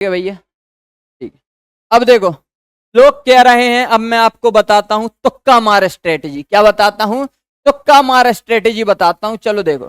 है भैया, ठीक है। अब देखो लोग कह रहे हैं, अब मैं आपको बताता हूं तुक्का मार स्ट्रेटेजी। क्या बताता हूं? तुक्का मार स्ट्रेटेजी बताता हूं। चलो देखो,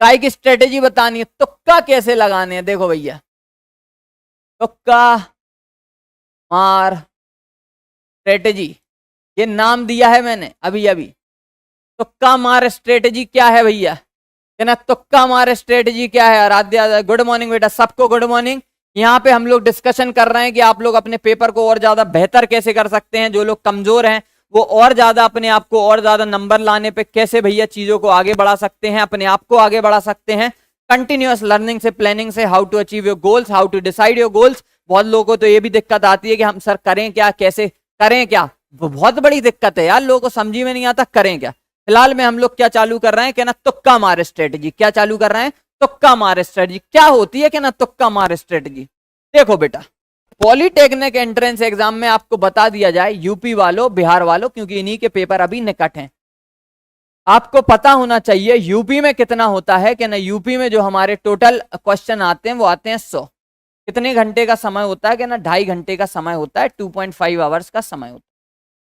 काय की स्ट्रेटेजी बतानी है, तुक्का कैसे लगाने हैं। देखो भैया, तुक्का मार स्ट्रेटेजी, ये नाम दिया है मैंने अभी अभी। तुक्का मार स्ट्रेटेजी क्या है भैया? ना तुक्का मार स्ट्रेटेजी क्या है? आराध्या गुड मॉर्निंग बेटा, सबको गुड मॉर्निंग। यहाँ पे हम लोग डिस्कशन कर रहे हैं कि आप लोग अपने पेपर को और ज्यादा बेहतर कैसे कर सकते हैं। जो लोग कमजोर हैं वो और ज्यादा अपने आप को और ज्यादा नंबर लाने पे कैसे भैया चीजों को आगे बढ़ा सकते हैं, अपने आप को आगे बढ़ा सकते हैं। कंटिन्यूअस लर्निंग से, प्लानिंग से, how to achieve your goals, how to decide your goals. बहुत लोगों को तो ये भी दिक्कत आती है कि हम सर करें क्या, कैसे करें क्या। वो बहुत बड़ी दिक्कत है यार, लोगों को समझी में नहीं आता करें क्या। फिलहाल में हम लोग क्या चालू कर रहे हैं कि ना तुक्का मार स्ट्रेटेजी। क्या चालू कर रहे हैं? तुक्का मार स्ट्रेटेजी। क्या होती है कि ना तुक्का मार स्ट्रेटेजी? देखो बेटा, पॉलिटेक्निक एंट्रेंस एग्जाम में आपको बता दिया जाए, यूपी वालों, बिहार वालों, क्योंकि इन्हीं के पेपर अभी निकट हैं, आपको पता होना चाहिए यूपी में कितना होता है कि ना। यूपी में जो हमारे टोटल क्वेश्चन आते हैं वो आते हैं 100। कितने घंटे का समय होता है कि ना? 2.5 घंटे का समय होता है, 2.5 आवर्स का समय होता है।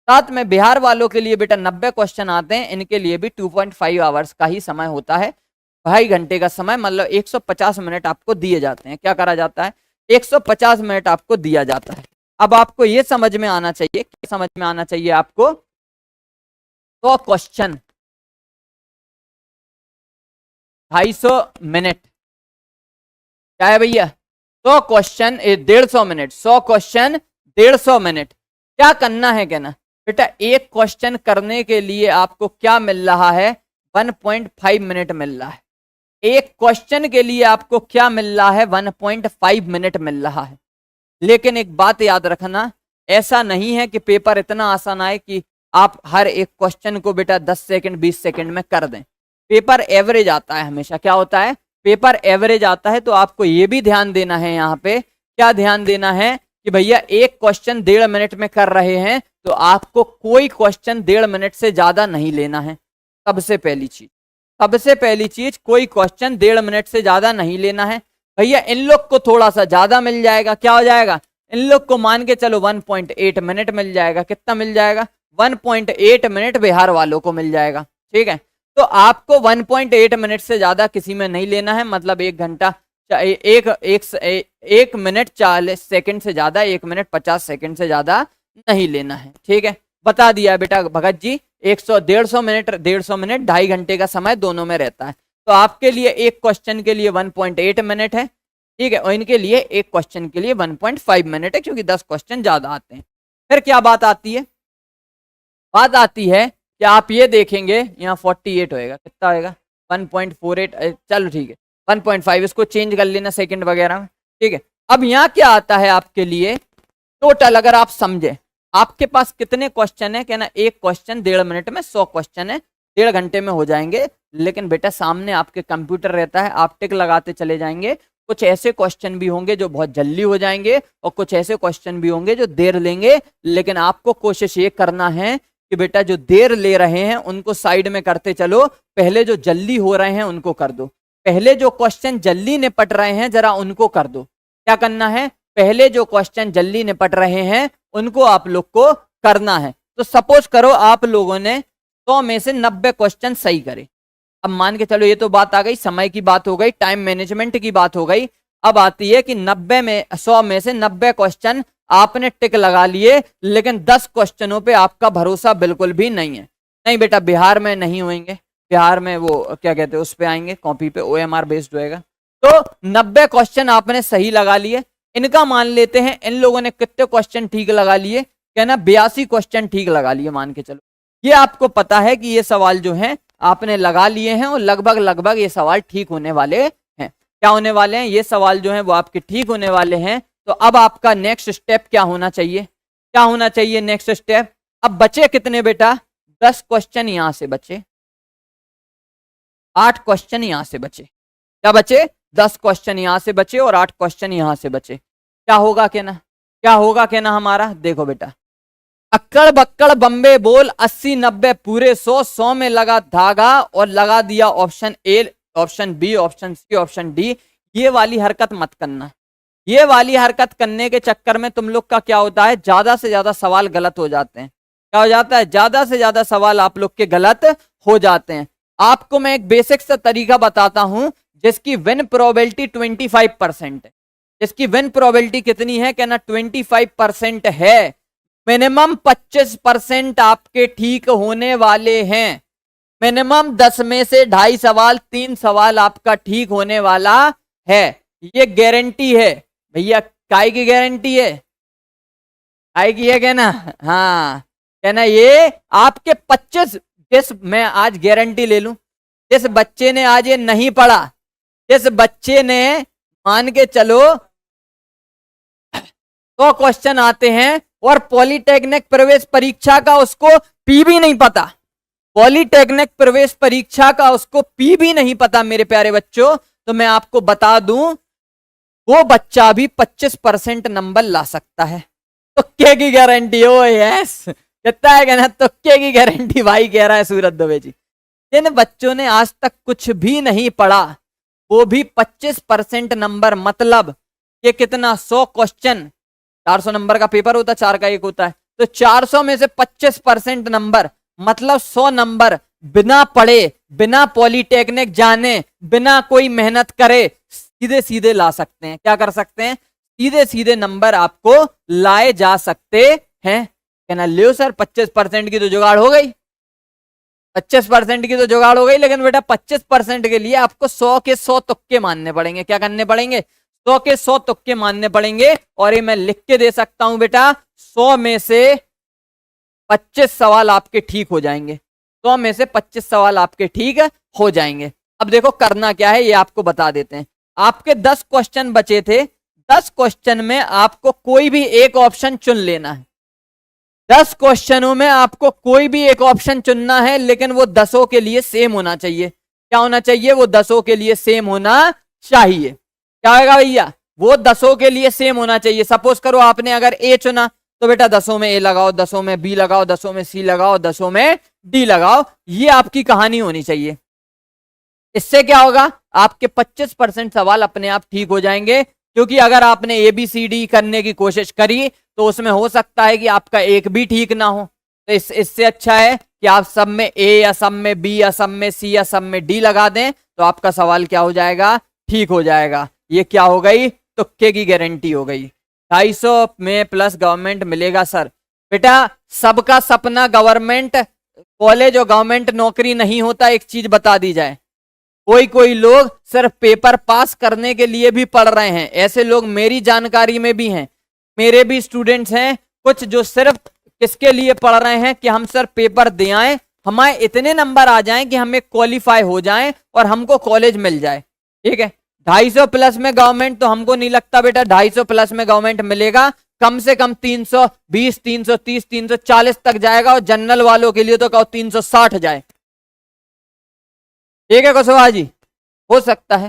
साथ में बिहार वालों के लिए बेटा 90 क्वेश्चन आते हैं, इनके लिए भी 2.5 आवर्स का ही समय होता है, 2.5 घंटे का समय, मतलब 150 मिनट आपको दिए जाते हैं। क्या करा जाता है? 150 मिनट आपको दिया जाता है। अब आपको ये समझ में आना चाहिए, समझ में आना चाहिए आपको, 100 क्वेश्चन 250 मिनट, क्या है भैया? 100 क्वेश्चन 150 मिनट, 100 क्वेश्चन 150 मिनट। क्या करना है कहना बेटा, एक क्वेश्चन करने के लिए आपको क्या मिल रहा है? 1.5 मिनट मिल रहा है। एक क्वेश्चन के लिए आपको क्या मिल रहा है? 1.5 मिनट मिल रहा है। लेकिन एक बात याद रखना, ऐसा नहीं है कि पेपर इतना आसान आए कि आप हर एक क्वेश्चन को बेटा 10 सेकंड 20 सेकंड में कर दें। पेपर एवरेज आता है हमेशा। क्या होता है? पेपर एवरेज आता है। तो आपको यह भी ध्यान देना है, यहाँ पे क्या ध्यान देना है कि भैया एक क्वेश्चन 1.5 मिनट में कर रहे हैं तो आपको कोई क्वेश्चन 1.5 मिनट से ज्यादा नहीं लेना है। सबसे पहली चीज, सबसे पहली चीज, कोई क्वेश्चन 1.5 मिनट से ज्यादा नहीं लेना है। भैया इन लोग को थोड़ा सा ज्यादा मिल जाएगा, क्या हो जाएगा? इन लोग को मान के चलो 1.8 मिनट मिल जाएगा। कितना मिल जाएगा? 1.8 मिनट बिहार वालों को मिल जाएगा। ठीक है, तो आपको 1.8 मिनट से ज्यादा किसी में नहीं लेना है, मतलब 1 घंटा एक मिनट 40 सेकंड से ज्यादा, 1 मिनट 50 सेकंड से ज्यादा नहीं लेना है। ठीक है, बता दिया बेटा भगत जी। 150 मिनट, 150 मिनट, 2.5 घंटे का समय दोनों में रहता है। तो आपके लिए एक क्वेश्चन के लिए 1.8 मिनट है। ठीक है, और इनके लिए एक क्वेश्चन के लिए 1.5 मिनट है, क्योंकि 10 क्वेश्चन ज्यादा आते हैं। फिर क्या बात आती है? बात आती है कि आप ये देखेंगे यहाँ 48 होएगा, कितना होएगा? 1.48। चलो ठीक है, 1.5 इसको चेंज कर लेना सेकंड वगैरह में। ठीक है, अब यहाँ क्या आता है आपके लिए टोटल, अगर आप समझे आपके पास कितने क्वेश्चन है? कहना एक क्वेश्चन 1.5 मिनट में 100 क्वेश्चन है, 1.5 घंटे में हो जाएंगे। लेकिन बेटा सामने आपके कंप्यूटर रहता है, आप टिक लगाते चले जाएंगे। कुछ ऐसे क्वेश्चन भी होंगे जो बहुत जल्दी हो जाएंगे और कुछ ऐसे क्वेश्चन भी होंगे जो देर लेंगे। लेकिन आपको कोशिश ये करना है कि बेटा जो देर ले रहे हैं उनको साइड में करते चलो, पहले जो जल्दी हो रहे हैं उनको कर दो। पहले जो क्वेश्चन जल्दी निपट रहे हैं जरा उनको कर दो। क्या करना है? पहले जो क्वेश्चन जल्दी निपट रहे हैं उनको आप लोग को करना है। तो सपोज करो आप लोगों ने 100 में से 90 क्वेश्चन सही करे। अब मान के चलो ये तो बात आ गई, समय की बात हो गई, टाइम मैनेजमेंट की बात हो गई। अब आती है कि 100 में से 90 क्वेश्चन आपने टिक लगा लिए, लेकिन 10 क्वेश्चनों पे आपका भरोसा बिल्कुल भी नहीं है। नहीं बेटा बिहार में नहीं होंगे, बिहार में वो क्या कहते हैं उस पे आएंगे, कॉपी पे OMR बेस्ड होएगा। तो 90 क्वेश्चन आपने सही लगा लिए। इनका मान लेते हैं इन लोगों ने कितने क्वेश्चन ठीक लगा लिए? कहना 82 क्वेश्चन ठीक लगा लिए मान के चलो। ये आपको पता है कि ये सवाल जो है आपने लगा लिए हैं और लगभग लगभग ये सवाल ठीक होने वाले हैं। क्या होने वाले हैं? ये सवाल जो है वो आपके ठीक होने वाले हैं। तो अब आपका नेक्स्ट स्टेप क्या होना चाहिए? क्या होना चाहिए नेक्स्ट स्टेप? अब बचे कितने बेटा? 10 क्वेश्चन यहां से बचे, 8 क्वेश्चन यहां से बचे। क्या बचे? 10 क्वेश्चन यहां से बचे और 8 क्वेश्चन यहां से बचे। क्या होगा कहना? क्या होगा कहना हमारा? देखो बेटा, अक्कड़ बक्कड़ बम्बे बोल 80 90 पूरे 100 में लगा धागा और लगा दिया option A, option B, option C, option D. ये वाली हरकत मत करना। ये वाली हरकत करने के चक्कर में तुम लोग का क्या होता है, ज्यादा से ज्यादा सवाल गलत हो जाते हैं। क्या हो जाता है, ज्यादा से ज्यादा सवाल आप लोग के गलत हो जाते हैं। आपको मैं एक बेसिक सा तरीका बताता हूं जिसकी विन प्रोबेबिलिटी 25% है। जिसकी विन प्रोबेबिलिटी कितनी है, कहना 25% है। मिनिमम 25% आपके ठीक होने वाले हैं। मिनिमम 10 में से 2.5 सवाल, 3 सवाल आपका ठीक होने वाला है। ये गारंटी है भैया। काय की गारंटी है, काय की है कहना, हाँ कहना ये आपके 25, जिस मैं आज गारंटी ले लूं, जिस बच्चे ने आज ये नहीं पढ़ा, जिस बच्चे ने मान के चलो 100 क्वेश्चन आते हैं और पॉलिटेक्निक प्रवेश परीक्षा का उसको पी भी नहीं पता, पॉलिटेक्निक प्रवेश परीक्षा का उसको पी भी नहीं पता मेरे प्यारे बच्चों, तो मैं आपको बता दूं वो बच्चा भी 25% नंबर ला सकता है। तुक्के की गारंटी हो, यस कितना है कहना, तुक्के की गारंटी भाई कह रहा है सूरज दुबे जी। जिन बच्चों ने आज तक कुछ भी नहीं पढ़ा वो भी 25% नंबर, मतलब ये कितना, 100 क्वेश्चन, 400 नंबर का पेपर होता है, 4 का 1 होता है, तो 400 में से 25% नंबर मतलब 100 नंबर बिना पढ़े, बिना पॉलिटेक्निक जाने, बिना कोई मेहनत करे सीधे सीधे ला सकते हैं। क्या कर सकते हैं, सीधे सीधे नंबर आपको लाए जा सकते हैं। कहना लियो सर 25% की तो जुगाड़ हो गई, 25% की तो जुगाड़ हो गई, लेकिन बेटा 25% के लिए आपको 100 के 100 तुक्के मानने पड़ेंगे। क्या करने पड़ेंगे, 100 के 100 तुक्के मानने पड़ेंगे। और ये मैं लिख के दे सकता हूं बेटा, 100 में से 25 सवाल आपके ठीक हो जाएंगे, 100 में से 25 सवाल आपके ठीक हो जाएंगे। अब देखो करना क्या है ये आपको बता देते हैं। आपके 10 क्वेश्चन बचे थे, 10 क्वेश्चन में आपको कोई भी एक ऑप्शन चुन लेना है। 10 क्वेश्चनों में आपको कोई भी एक ऑप्शन चुनना है, लेकिन वो 10 के लिए सेम होना चाहिए। क्या होना चाहिए, वो 10 के लिए सेम होना चाहिए। क्या होगा भैया, वो 10 के लिए सेम होना चाहिए। सपोज करो आपने अगर ए चुना तो बेटा 10 में ए लगाओ, 10 में बी लगाओ, 10 में सी लगाओ, 10 में डी लगाओ। ये आपकी कहानी होनी चाहिए। इससे क्या होगा, आपके 25% सवाल अपने आप ठीक हो जाएंगे। क्योंकि अगर आपने ए बी सी डी करने की कोशिश करी तो उसमें हो सकता है कि आपका एक भी ठीक ना हो। तो इससे अच्छा है कि आप सब में ए या सब में बी या सब में सी या सब में डी लगा दें, तो आपका सवाल क्या हो जाएगा, ठीक हो जाएगा। ये क्या हो गई, तुक्के की गारंटी हो गई। 250 में प्लस गवर्नमेंट मिलेगा सर। बेटा सबका सपना गवर्नमेंट कॉलेज और गवर्नमेंट नौकरी नहीं होता। एक चीज बता दी जाए, कोई कोई लोग सिर्फ पेपर पास करने के लिए भी पढ़ रहे हैं। ऐसे लोग मेरी जानकारी में भी हैं, मेरे भी स्टूडेंट्स हैं कुछ जो सिर्फ किसके लिए पढ़ रहे हैं कि हम सर पेपर दे आए, हमारे इतने नंबर आ जाएं कि हमें क्वालिफाई हो जाएं और हमको कॉलेज मिल जाए। ठीक है, 250 प्लस में गवर्नमेंट, तो हमको नहीं लगता बेटा 250 प्लस में गवर्नमेंट मिलेगा। कम से कम 320, 330, 340 तक जाएगा, और जनरल वालों के लिए तो कहो 360 जाए। ठीक है कुशवाहा जी, हो सकता है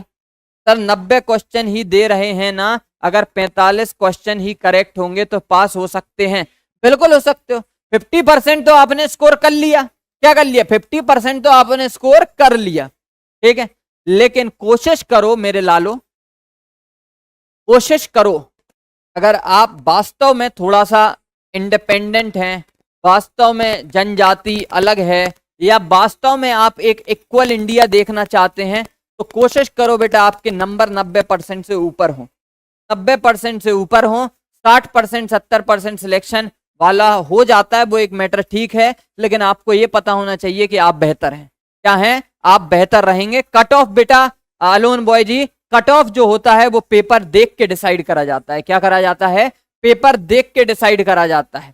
सर 90 क्वेश्चन ही दे रहे हैं ना, अगर 45 क्वेश्चन ही करेक्ट होंगे तो पास हो सकते हैं। बिल्कुल हो सकते हो, 50% तो आपने स्कोर कर लिया। क्या कर लिया, 50% तो आपने स्कोर कर लिया। ठीक है, लेकिन कोशिश करो मेरे लालो, कोशिश करो, अगर आप वास्तव में थोड़ा सा इंडिपेंडेंट हैं, वास्तव में जनजाति अलग है, या वास्तव में आप एक इक्वल इंडिया देखना चाहते हैं, तो कोशिश करो बेटा आपके नंबर 90% से ऊपर हो, 90% से ऊपर हो। 60%, 70% सिलेक्शन वाला हो जाता है, वो एक मैटर ठीक है, लेकिन आपको ये पता होना चाहिए कि आप बेहतर हैं। क्या है, आप बेहतर रहेंगे। कट ऑफ बेटा अलोन बॉय जी, कट ऑफ जो होता है वो पेपर देख के डिसाइड करा जाता है। क्या करा जाता है, पेपर देख के डिसाइड करा जाता है।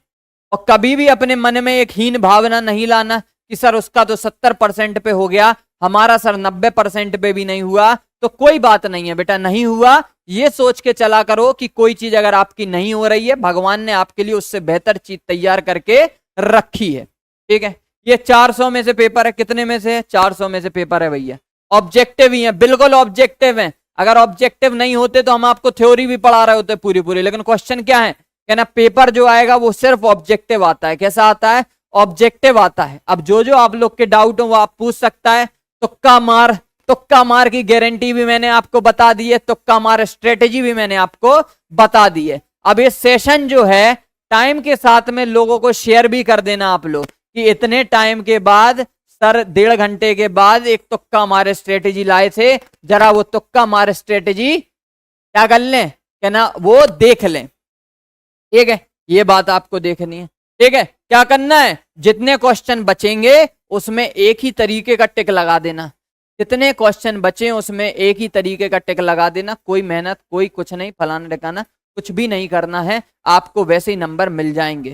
और कभी भी अपने मन में एक हीन भावना नहीं लाना कि सर उसका तो 70% पे हो गया, हमारा सर 90% पे भी नहीं हुआ, तो कोई बात नहीं है बेटा, नहीं हुआ ये सोच के चला करो कि कोई चीज अगर आपकी नहीं हो रही है, भगवान ने आपके लिए उससे बेहतर चीज तैयार करके रखी है। ठीक है, ये 400 में से पेपर है, कितने में से, 400 में से पेपर है भैया। ऑब्जेक्टिव ही है, बिल्कुल ऑब्जेक्टिव है। अगर ऑब्जेक्टिव नहीं होते तो हम आपको थ्योरी भी पढ़ा रहे होते पूरी पूरी, लेकिन क्वेश्चन क्या है, कहना पेपर जो आएगा वो सिर्फ ऑब्जेक्टिव आता है। कैसा आता है, ऑब्जेक्टिव आता है। अब जो जो आप लोग के डाउट हो वो आप पूछ सकता है, तुक्का मार तुक्का मार की गारंटी भी मैंने आपको बता दी है, तुक्का मार स्ट्रेटेजी भी मैंने आपको बता दी है। अब ये सेशन जो है टाइम के साथ में लोगों को शेयर भी कर देना आप लोग कि इतने टाइम के बाद सर 1.5 घंटे के बाद एक तुक्का मार स्ट्रेटेजी लाए थे, जरा वो तुक्का मार स्ट्रेटेजी क्या कर लें, क्या ना वो देख लें। ठीक है, ये बात आपको देखनी है। ठीक है, क्या करना है, जितने क्वेश्चन बचेंगे उसमें एक ही तरीके का टिक लगा देना, जितने क्वेश्चन बचे उसमें एक ही तरीके का टिक लगा देना, कोई मेहनत कोई कुछ नहीं, फलाना ढकाना कुछ भी नहीं करना है, आपको वैसे ही नंबर मिल जाएंगे।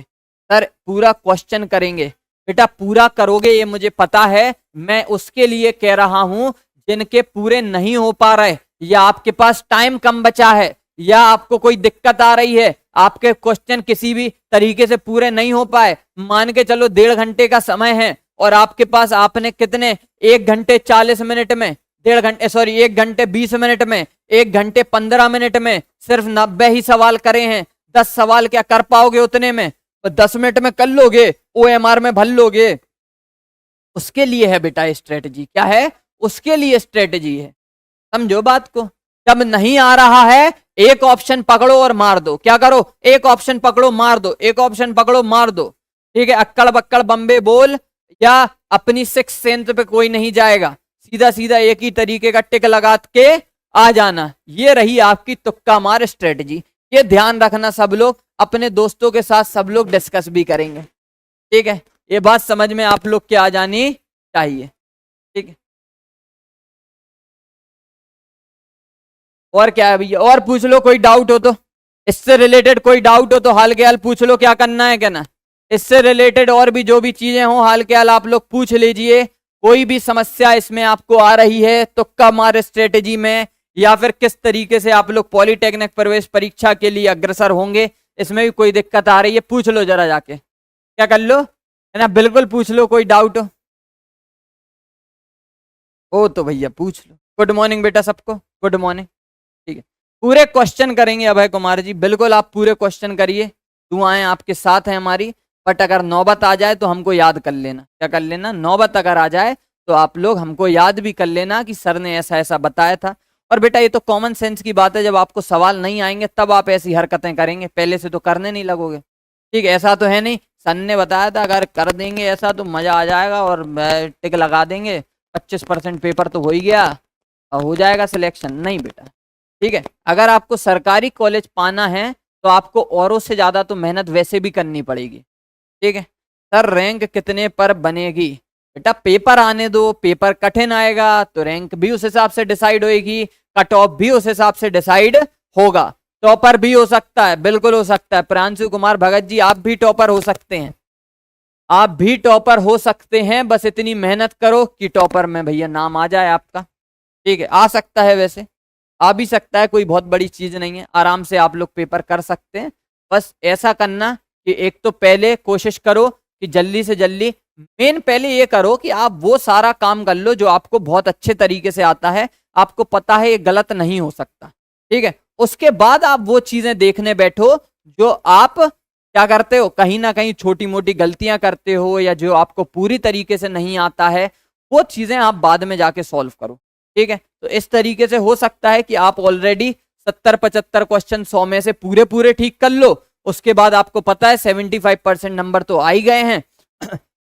सर पूरा क्वेश्चन करेंगे, बेटा पूरा करोगे ये मुझे पता है, मैं उसके लिए कह रहा हूं जिनके पूरे नहीं हो पा रहे, या आपके पास टाइम कम बचा है, या आपको कोई दिक्कत आ रही है, आपके क्वेश्चन किसी भी तरीके से पूरे नहीं हो पाए, मान के चलो 1.5 घंटे का समय है और आपके पास आपने कितने 1 घंटे 40 मिनट में 1.5 घंटे 1 घंटे 20 मिनट में 1 घंटे 15 मिनट में सिर्फ 90 ही सवाल करे हैं, 10 सवाल क्या कर पाओगे उतने में, तो 10 मिनट में कर लोगे, OMR में भर लोगे। उसके लिए है बेटा स्ट्रेटजी, क्या है, उसके लिए स्ट्रेटजी है, समझो बात को। जब नहीं आ रहा है एक ऑप्शन पकड़ो और मार दो, क्या करो, एक ऑप्शन पकड़ो मार दो, एक ऑप्शन पकड़ो मार दो। ठीक है, अक्कड़ बक्कड़ बम्बे बोल या अपनी सिक्स सेंस पे कोई नहीं जाएगा, सीधा सीधा एक ही तरीके का टिक लगा के आ जाना। ये रही आपकी तुक्का मार स्ट्रेटजी, ये ध्यान रखना सब लोग, अपने दोस्तों के साथ सब लोग डिस्कस भी करेंगे। ठीक है, ये बात समझ में आप लोग के आ जानी चाहिए। ठीक है, और क्या है भैया, और पूछ लो, कोई डाउट हो तो, इससे रिलेटेड कोई डाउट हो तो हाल के हाल पूछ लो, क्या करना है, क्या ना, इससे रिलेटेड और भी जो भी चीजें हो हाल के हाल आप लोग पूछ लीजिए। कोई भी समस्या इसमें आपको आ रही है तुक्का मार स्ट्रेटेजी में, या फिर किस तरीके से आप लोग पॉलिटेक्निक प्रवेश परीक्षा के लिए अग्रसर होंगे, इसमें भी कोई दिक्कत आ रही है, पूछ लो जरा जाके, क्या कर लो, है ना, बिल्कुल पूछ लो, कोई डाउट हो तो भैया पूछ लो। गुड मॉर्निंग बेटा सबको, गुड मॉर्निंग। ठीक है, पूरे क्वेश्चन करेंगे अभय कुमार जी, बिल्कुल आप पूरे क्वेश्चन करिए, दुआएं आपके साथ हैं हमारी। बट अगर नौबत आ जाए तो हमको याद कर लेना, क्या कर लेना, नौबत अगर आ जाए तो आप लोग हमको याद भी कर लेना कि सर ने ऐसा ऐसा बताया था। और बेटा ये तो कॉमन सेंस की बात है, जब आपको सवाल नहीं आएंगे तब आप ऐसी हरकतें करेंगे, पहले से तो करने नहीं लगोगे। ठीक है, ऐसा तो है नहीं, सन ने बताया था अगर कर देंगे ऐसा तो मजा आ जाएगा और टिक लगा देंगे, 25% पेपर तो हो ही गया और हो जाएगा सिलेक्शन, नहीं बेटा। ठीक है, अगर आपको सरकारी कॉलेज पाना है तो आपको औरों से ज्यादा तो मेहनत वैसे भी करनी पड़ेगी। ठीक है, सर रैंक कितने पर बनेगी, बेटा पेपर आने दो, पेपर कठिन आएगा तो रैंक भी उस हिसाब से डिसाइड होएगी, कट ऑफ भी उस हिसाब से डिसाइड होगा, टॉपर भी हो सकता है, बिल्कुल हो सकता है। प्रांशु कुमार भगत जी आप भी टॉपर हो सकते हैं, आप भी टॉपर हो सकते हैं, बस इतनी मेहनत करो कि टॉपर में भैया नाम आ जाए आपका। ठीक है, आ सकता है, वैसे आ भी सकता है, कोई बहुत बड़ी चीज नहीं है, आराम से आप लोग पेपर कर सकते हैं। बस ऐसा करना कि एक तो पहले कोशिश करो कि जल्दी से जल्दी, मेन पहले ये करो कि आप वो सारा काम कर लो जो आपको बहुत अच्छे तरीके से आता है, आपको पता है ये गलत नहीं हो सकता। ठीक है, उसके बाद आप वो चीजें देखने बैठो जो आप क्या करते हो, कहीं ना कहीं छोटी मोटी गलतियां करते हो या जो आपको पूरी तरीके से नहीं आता है, वो चीजें आप बाद में जाके सॉल्व करो। ठीक है, तो इस तरीके से हो सकता है कि आप ऑलरेडी 70-75 क्वेश्चन 100 में से पूरे पूरे ठीक कर लो, उसके बाद आपको पता है 75% नंबर तो आ ही गए हैं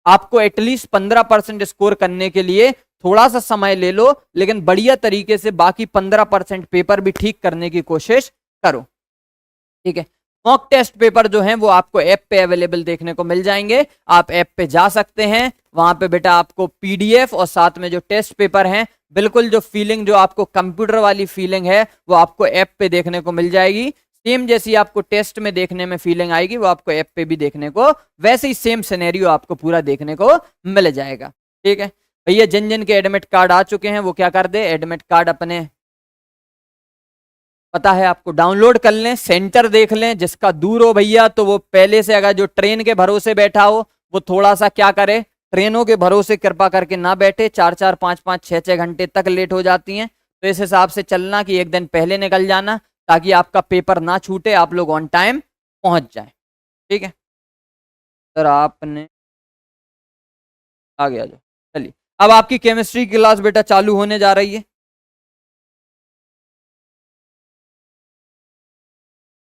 आपको एटलीस्ट 15% स्कोर करने के लिए थोड़ा सा समय ले लो, लेकिन बढ़िया तरीके से बाकी 15% पेपर भी ठीक करने की कोशिश करो। ठीक है, मॉक टेस्ट पेपर जो हैं वो आपको ऐप पे अवेलेबल देखने को मिल जाएंगे, आप ऐप पे जा सकते हैं, वहां पे बेटा आपको PDF और साथ में जो टेस्ट पेपर हैं, बिल्कुल जो फीलिंग जो आपको कंप्यूटर वाली फीलिंग है वो आपको ऐप पे देखने को मिल जाएगी। सेम जैसी आपको टेस्ट में देखने में फीलिंग आएगी वो आपको ऐप पे भी देखने को, वैसे ही सेम सिनेरियो आपको पूरा देखने को मिल जाएगा। ठीक है भैया, जिन जिन के एडमिट कार्ड आ चुके हैं वो क्या कर दे, एडमिट कार्ड अपने पता है आपको डाउनलोड कर लें, सेंटर देख लें, जिसका दूर हो भैया तो वो पहले से, अगर जो ट्रेन के भरोसे बैठा हो वो थोड़ा सा क्या करे, ट्रेनों के भरोसे कृपा करके ना बैठे, 4-4, 5-5, 6-6 घंटे तक लेट हो जाती हैं, तो इस हिसाब से चलना कि एक दिन पहले निकल जाना ताकि आपका पेपर ना छूटे, आप लोग ऑन टाइम पहुंच जाए। ठीक है सर, आपने आ गया जो, चलिए अब आपकी केमिस्ट्री की क्लास बेटा चालू होने जा रही है।